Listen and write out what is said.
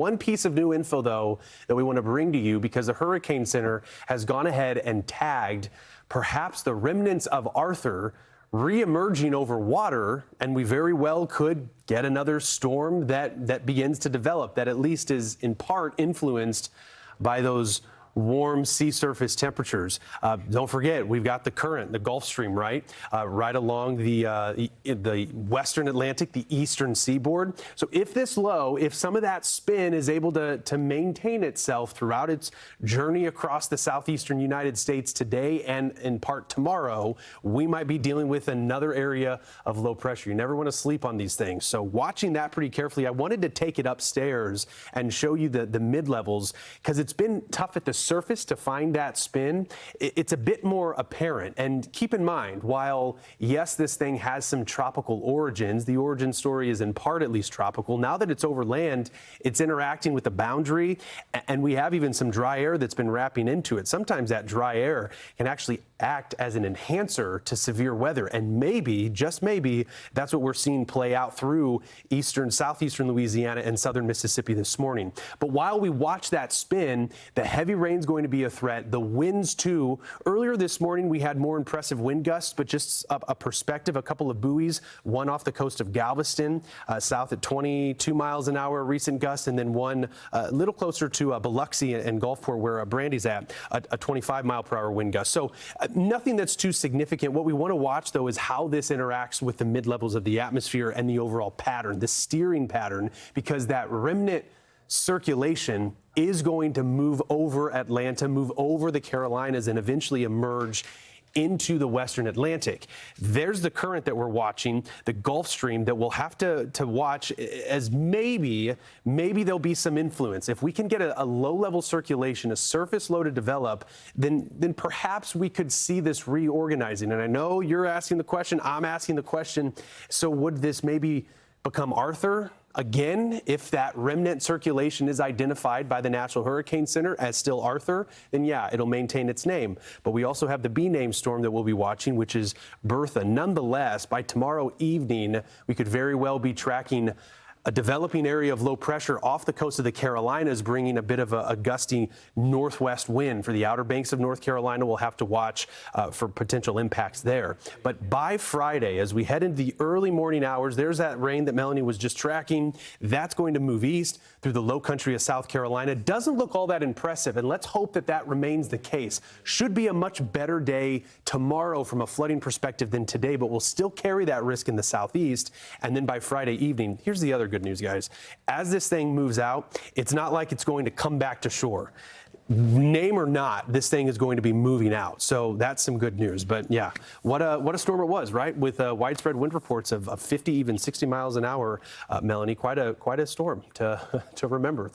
One piece of new info, though, that we want to bring to you because the Hurricane Center has gone ahead and tagged perhaps the remnants of Arthur re-emerging over water, and we very well could get another storm that begins to develop that at least is in part influenced by those warm sea surface temperatures. Don't forget, we've got the current, the Gulf Stream, right along the western Atlantic, the eastern seaboard. So if this low, if some of that spin is able to maintain itself throughout its journey across the southeastern United States today and in part tomorrow, we might be dealing with another area of low pressure. You never want to sleep on these things. So watching that pretty carefully, I wanted to take it upstairs and show you the mid-levels because it's been tough at the surface to find that spin. It's a bit more apparent. And keep in mind, while yes, this thing has some tropical origins, the origin story is in part at least tropical. Now that it's over land, it's interacting with the boundary, and we have even some dry air that's been wrapping into it. Sometimes that dry air can actually act as an enhancer to severe weather. And maybe, just maybe, that's what we're seeing play out through southeastern Louisiana and southern Mississippi this morning. But while we watch that spin, the heavy rain's going to be a threat. The winds, too. Earlier this morning, we had more impressive wind gusts, but just a perspective, a couple of buoys, one off the coast of Galveston, south at 22 miles an hour, recent gust, and then one a little closer to Biloxi and Gulfport, where Brandy's at, a 25 mile per hour wind gust. So nothing that's too significant. What we want to watch, though, is how this interacts with the mid-levels of the atmosphere and the overall pattern, the steering pattern, because that remnant circulation is going to move over Atlanta, move over the Carolinas, and eventually emerge into the western Atlantic. There's the current that we're watching, the Gulf Stream, that we'll have to watch as maybe there'll be some influence. If we can get a low-level circulation, a surface low to develop, then perhaps we could see this reorganizing. And I know you're asking the question, I'm asking the question, so would this maybe become Arthur again? If that remnant circulation is identified by the National Hurricane Center as still Arthur, then yeah, it'll maintain its name. But we also have the B-name storm that we'll be watching, which is Bertha. Nonetheless, by tomorrow evening, we could very well be tracking a developing area of low pressure off the coast of the Carolinas, bringing a bit of a gusty northwest wind. For the Outer Banks of North Carolina, we'll have to watch for potential impacts there. But by Friday, as we head into the early morning hours, there's that rain that Melanie was just tracking. That's going to move east through the low country of South Carolina. Doesn't look all that impressive, and let's hope that that remains the case. Should be a much better day tomorrow from a flooding perspective than today, but we'll still carry that risk in the southeast. And then by Friday evening, here's the other good news, guys. As this thing moves out, it's not like it's going to come back to shore. Name or not, this thing is going to be moving out. So that's some good news. But yeah, what a storm it was, right? With widespread wind reports of 50, even 60 miles an hour, Melanie. Quite a storm to remember.